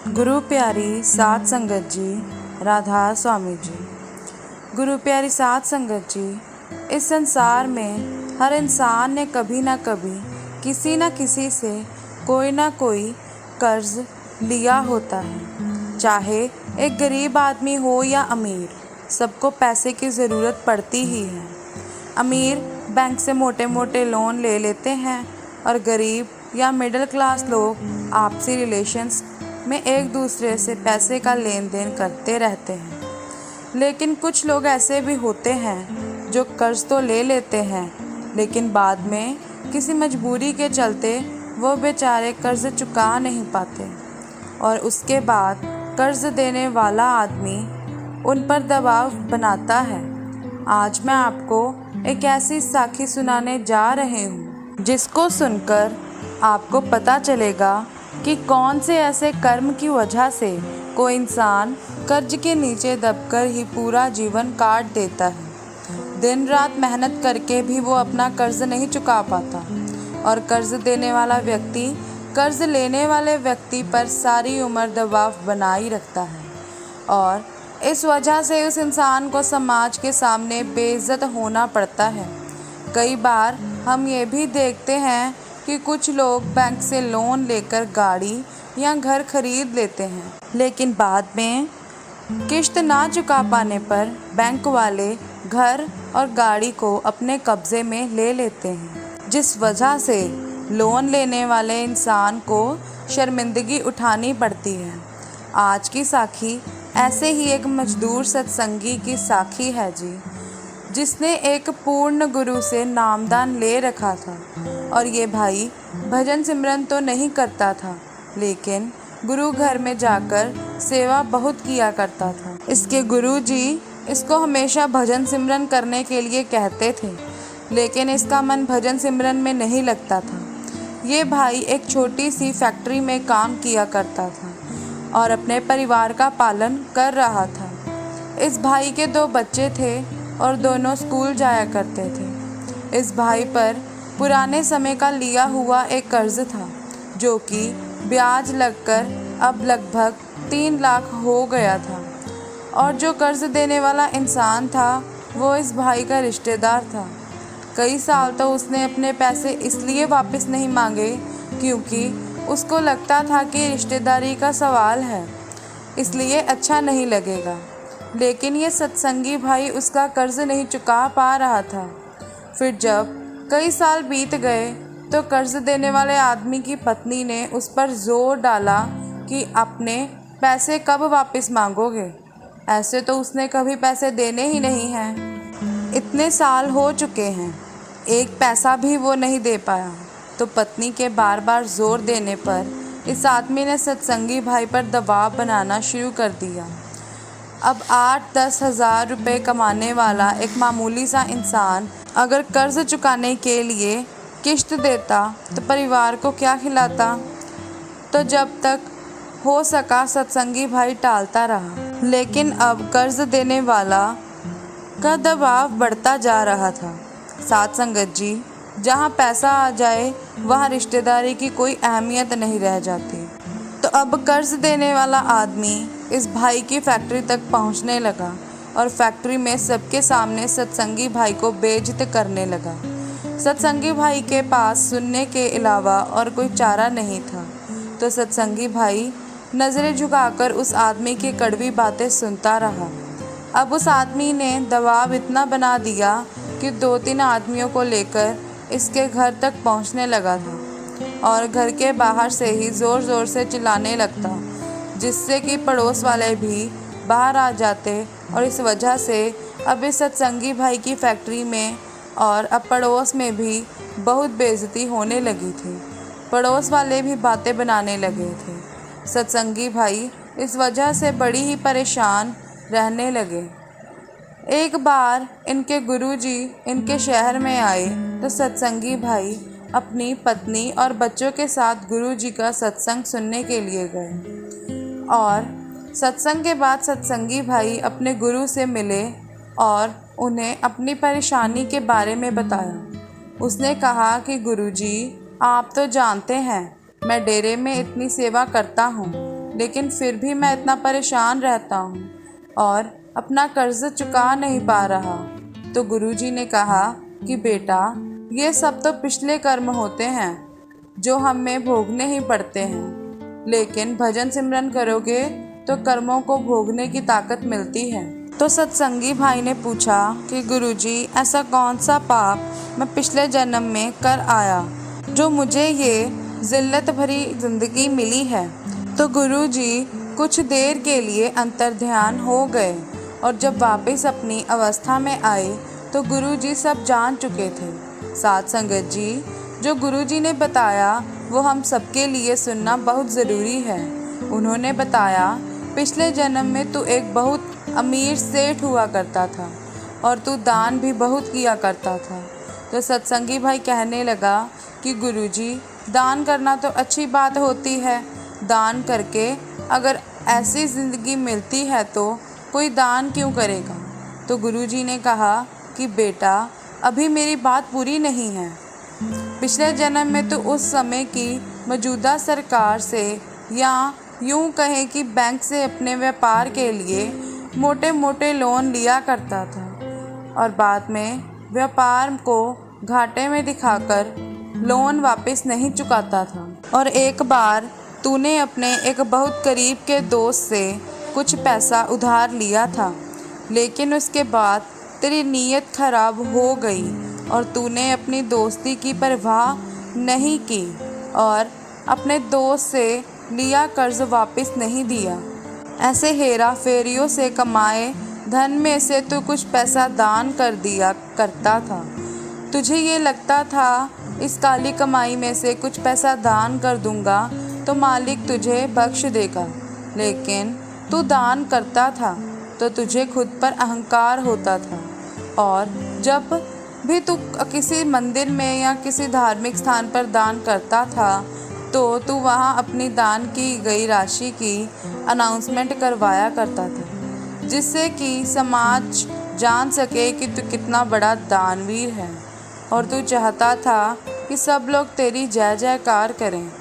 गुरु प्यारी साध संगत जी, राधा स्वामी जी। गुरु प्यारी साध संगत जी, इस संसार में हर इंसान ने कभी ना कभी किसी न किसी से कोई ना कोई कर्ज लिया होता है। चाहे एक गरीब आदमी हो या अमीर, सबको पैसे की ज़रूरत पड़ती ही है। अमीर बैंक से मोटे मोटे लोन ले लेते हैं और गरीब या मिडिल क्लास लोग आपसी रिलेशंस में एक दूसरे से पैसे का लेन देन करते रहते हैं। लेकिन कुछ लोग ऐसे भी होते हैं जो कर्ज तो ले लेते हैं, लेकिन बाद में किसी मजबूरी के चलते वो बेचारे कर्ज चुका नहीं पाते और उसके बाद कर्ज देने वाला आदमी उन पर दबाव बनाता है। आज मैं आपको एक ऐसी साखी सुनाने जा रही हूँ जिसको सुनकर आपको पता चलेगा कि कौन से ऐसे कर्म की वजह से कोई इंसान कर्ज के नीचे दबकर ही पूरा जीवन काट देता है। दिन रात मेहनत करके भी वो अपना कर्ज नहीं चुका पाता और कर्ज देने वाला व्यक्ति कर्ज लेने वाले व्यक्ति पर सारी उम्र दबाव बनाए रखता है और इस वजह से उस इंसान को समाज के सामने बेइज्जत होना पड़ता है। कई बार हम ये भी देखते हैं कि कुछ लोग बैंक से लोन लेकर गाड़ी या घर खरीद लेते हैं, लेकिन बाद में किश्त ना चुका पाने पर बैंक वाले घर और गाड़ी को अपने कब्जे में ले लेते हैं, जिस वजह से लोन लेने वाले इंसान को शर्मिंदगी उठानी पड़ती है। आज की साखी ऐसे ही एक मजदूर सत्संगी की साखी है जी, जिसने एक पूर्ण गुरु से नामदान ले रखा था और ये भाई भजन सिमरन तो नहीं करता था, लेकिन गुरु घर में जाकर सेवा बहुत किया करता था। इसके गुरु जी इसको हमेशा भजन सिमरन करने के लिए कहते थे, लेकिन इसका मन भजन सिमरन में नहीं लगता था। ये भाई एक छोटी सी फैक्ट्री में काम किया करता था और अपने परिवार का पालन कर रहा था। इस भाई के 2 बच्चे थे और दोनों स्कूल जाया करते थे। इस भाई पर पुराने समय का लिया हुआ एक कर्ज था, जो कि ब्याज लगकर अब लगभग 3 लाख हो गया था और जो कर्ज देने वाला इंसान था वो इस भाई का रिश्तेदार था। कई साल तो उसने अपने पैसे इसलिए वापस नहीं मांगे क्योंकि उसको लगता था कि रिश्तेदारी का सवाल है, इसलिए अच्छा नहीं लगेगा। लेकिन ये सत्संगी भाई उसका कर्ज नहीं चुका पा रहा था। फिर जब कई साल बीत गए तो कर्ज देने वाले आदमी की पत्नी ने उस पर जोर डाला कि अपने पैसे कब वापस मांगोगे, ऐसे तो उसने कभी पैसे देने ही नहीं हैं। इतने साल हो चुके हैं, एक पैसा भी वो नहीं दे पाया। तो पत्नी के बार बार जोर देने पर इस आदमी ने सत्संगी भाई पर दबाव बनाना शुरू कर दिया। अब 8-10 हज़ार रुपये कमाने वाला एक मामूली सा इंसान अगर कर्ज चुकाने के लिए किश्त देता तो परिवार को क्या खिलाता। तो जब तक हो सका सत्संगी भाई टालता रहा, लेकिन अब कर्ज देने वाला का दबाव बढ़ता जा रहा था। साध संगत जी, जहाँ पैसा आ जाए वहाँ रिश्तेदारी की कोई अहमियत नहीं रह जाती। तो अब कर्ज देने वाला आदमी इस भाई की फैक्ट्री तक पहुँचने लगा और फैक्ट्री में सबके सामने सत्संगी भाई को बेइज्जत करने लगा। सत्संगी भाई के पास सुनने के अलावा और कोई चारा नहीं था, तो सत्संगी भाई नज़रें झुकाकर उस आदमी की कड़वी बातें सुनता रहा। अब उस आदमी ने दबाव इतना बना दिया कि 2-3 आदमियों को लेकर इसके घर तक पहुंचने लगा था और घर के बाहर से ही ज़ोर ज़ोर से चिल्लाने लगता, जिससे कि पड़ोस वाले भी बाहर आ जाते और इस वजह से अब इस सत्संगी भाई की फैक्ट्री में और अब पड़ोस में भी बहुत बेइज्जती होने लगी थी। पड़ोस वाले भी बातें बनाने लगे थे। सत्संगी भाई इस वजह से बड़ी ही परेशान रहने लगे। एक बार इनके गुरुजी इनके शहर में आए तो सत्संगी भाई अपनी पत्नी और बच्चों के साथ गुरुजी का सत्संग सुनने के लिए गए और सत्संग के बाद सत्संगी भाई अपने गुरु से मिले और उन्हें अपनी परेशानी के बारे में बताया। उसने कहा कि गुरुजी, आप तो जानते हैं मैं डेरे में इतनी सेवा करता हूँ, लेकिन फिर भी मैं इतना परेशान रहता हूँ और अपना कर्ज चुका नहीं पा रहा। तो गुरुजी ने कहा कि बेटा, ये सब तो पिछले कर्म होते हैं जो हमें भोगने ही पड़ते हैं, लेकिन भजन सिमरन करोगे तो कर्मों को भोगने की ताकत मिलती है। तो सत्संगी भाई ने पूछा कि गुरुजी, ऐसा कौन सा पाप मैं पिछले जन्म में कर आया जो मुझे ये जिल्लत भरी जिंदगी मिली है। तो गुरुजी कुछ देर के लिए अंतर्ध्यान हो गए और जब वापस अपनी अवस्था में आए तो गुरुजी सब जान चुके थे। साथ संगत जी, जो गुरुजी ने बताया वो हम सबके लिए सुनना बहुत ज़रूरी है। उन्होंने बताया, पिछले जन्म में तू एक बहुत अमीर सेठ हुआ करता था और तू दान भी बहुत किया करता था। तो सत्संगी भाई कहने लगा कि गुरुजी, दान करना तो अच्छी बात होती है, दान करके अगर ऐसी ज़िंदगी मिलती है तो कोई दान क्यों करेगा। तो गुरुजी ने कहा कि बेटा, अभी मेरी बात पूरी नहीं है। पिछले जन्म में तो उस समय की मौजूदा सरकार से या यूं कहें कि बैंक से अपने व्यापार के लिए मोटे मोटे लोन लिया करता था और बाद में व्यापार को घाटे में दिखाकर लोन वापस नहीं चुकाता था। और एक बार तूने अपने एक बहुत करीब के दोस्त से कुछ पैसा उधार लिया था, लेकिन उसके बाद तेरी नीयत खराब हो गई और तूने अपनी दोस्ती की परवाह नहीं की और अपने दोस्त से लिया कर्ज वापस नहीं दिया। ऐसे हेरा फेरियों से कमाए धन में से तू कुछ पैसा दान कर दिया करता था। तुझे ये लगता था इस काली कमाई में से कुछ पैसा दान कर दूंगा तो मालिक तुझे बख्श देगा, लेकिन तू दान करता था तो तुझे खुद पर अहंकार होता था और जब भी तू किसी मंदिर में या किसी धार्मिक स्थान पर दान करता था तो तू वहाँ अपनी दान की गई राशि की अनाउंसमेंट करवाया करता था, जिससे कि समाज जान सके कि तू कितना बड़ा दानवीर है और तू चाहता था कि सब लोग तेरी जय जयकार करें।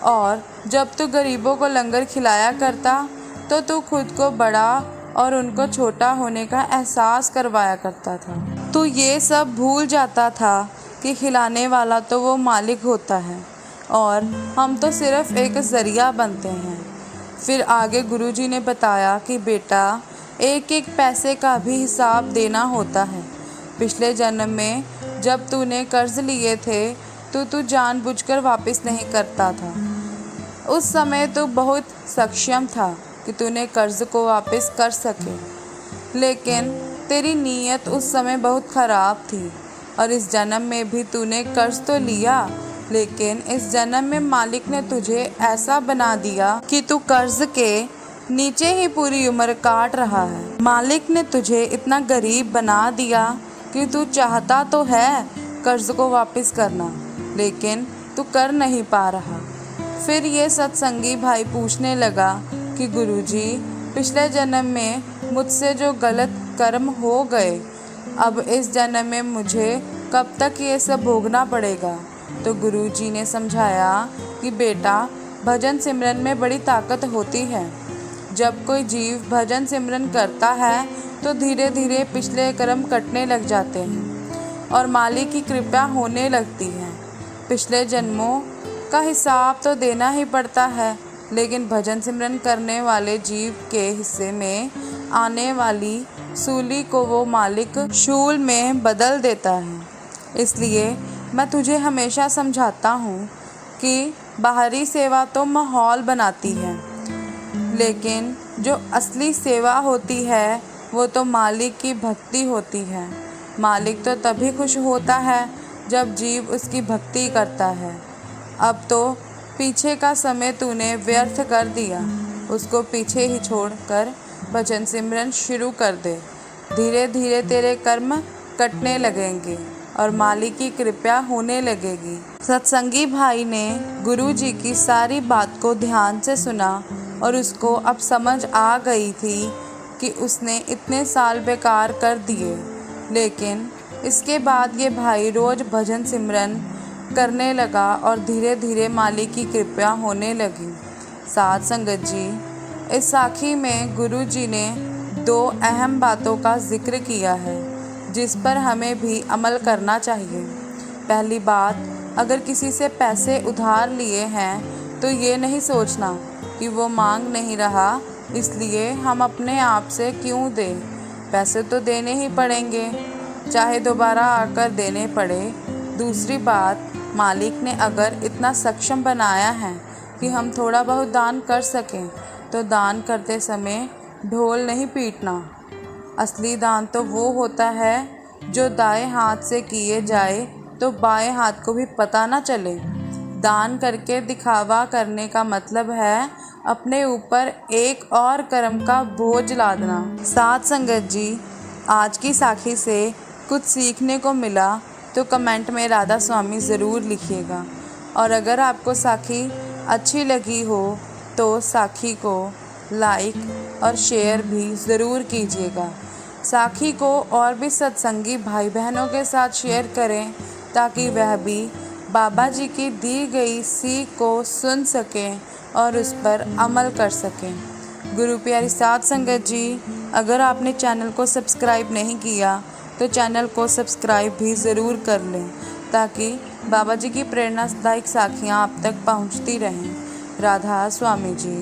और जब तू गरीबों को लंगर खिलाया करता तो तू खुद को बड़ा और उनको छोटा होने का एहसास करवाया करता था। तू ये सब भूल जाता था कि खिलाने वाला तो वो मालिक होता है और हम तो सिर्फ़ एक ज़रिया बनते हैं। फिर आगे गुरुजी ने बताया कि बेटा, एक एक पैसे का भी हिसाब देना होता है। पिछले जन्म में जब तूने कर्ज लिए थे तो तू जानबूझकर वापस नहीं करता था। उस समय तो बहुत सक्षम था कि तूने कर्ज को वापस कर सके, लेकिन तेरी नीयत उस समय बहुत ख़राब थी और इस जन्म में भी तूने कर्ज तो लिया, लेकिन इस जन्म में मालिक ने तुझे ऐसा बना दिया कि तू कर्ज के नीचे ही पूरी उम्र काट रहा है। मालिक ने तुझे इतना गरीब बना दिया कि तू चाहता तो है कर्ज को वापस करना, लेकिन तू कर नहीं पा रहा। फिर ये सत्संगी भाई पूछने लगा कि गुरुजी, पिछले जन्म में मुझसे जो गलत कर्म हो गए, अब इस जन्म में मुझे कब तक ये सब भोगना पड़ेगा। तो गुरुजी ने समझाया कि बेटा, भजन सिमरन में बड़ी ताकत होती है। जब कोई जीव भजन सिमरन करता है तो धीरे धीरे पिछले कर्म कटने लग जाते हैं और मालिक की कृपा होने लगती है। पिछले जन्मों का हिसाब तो देना ही पड़ता है, लेकिन भजन सिमरन करने वाले जीव के हिस्से में आने वाली सूली को वो मालिक शूल में बदल देता है। इसलिए मैं तुझे हमेशा समझाता हूँ कि बाहरी सेवा तो माहौल बनाती है, लेकिन जो असली सेवा होती है वो तो मालिक की भक्ति होती है। मालिक तो तभी खुश होता है जब जीव उसकी भक्ति करता है। अब तो पीछे का समय तूने व्यर्थ कर दिया, उसको पीछे ही छोड़कर भजन सिमरन शुरू कर दे। धीरे धीरे तेरे कर्म कटने लगेंगे और मालिक की कृपा होने लगेगी। सत्संगी भाई ने गुरुजी की सारी बात को ध्यान से सुना और उसको अब समझ आ गई थी कि उसने इतने साल बेकार कर दिए, लेकिन इसके बाद ये भाई रोज़ भजन सिमरन करने लगा और धीरे धीरे मालिक की कृपा होने लगी। साध संगत जी, इस साखी में गुरु जी ने 2 अहम बातों का जिक्र किया है जिस पर हमें भी अमल करना चाहिए। पहली बात, अगर किसी से पैसे उधार लिए हैं तो ये नहीं सोचना कि वो मांग नहीं रहा इसलिए हम अपने आप से क्यों दें। पैसे तो देने ही पड़ेंगे, चाहे दोबारा आकर देने पड़े। दूसरी बात, मालिक ने अगर इतना सक्षम बनाया है कि हम थोड़ा बहुत दान कर सकें तो दान करते समय ढोल नहीं पीटना। असली दान तो वो होता है जो दाएं हाथ से किए जाए तो बाएं हाथ को भी पता ना चले। दान करके दिखावा करने का मतलब है अपने ऊपर एक और कर्म का बोझ लादना। साध संगत जी, आज की साखी से कुछ सीखने को मिला तो कमेंट में राधा स्वामी ज़रूर लिखिएगा। और अगर आपको साखी अच्छी लगी हो तो साखी को लाइक और शेयर भी ज़रूर कीजिएगा। साखी को और भी सत्संगी भाई बहनों के साथ शेयर करें ताकि वह भी बाबा जी की दी गई सीख को सुन सकें और उस पर अमल कर सकें। गुरु प्यारी साध संगत जी, अगर आपने चैनल को सब्सक्राइब नहीं किया तो चैनल को सब्सक्राइब भी ज़रूर कर लें ताकि बाबा जी की प्रेरणादायक साखियाँ आप तक पहुँचती रहें। राधा स्वामी जी।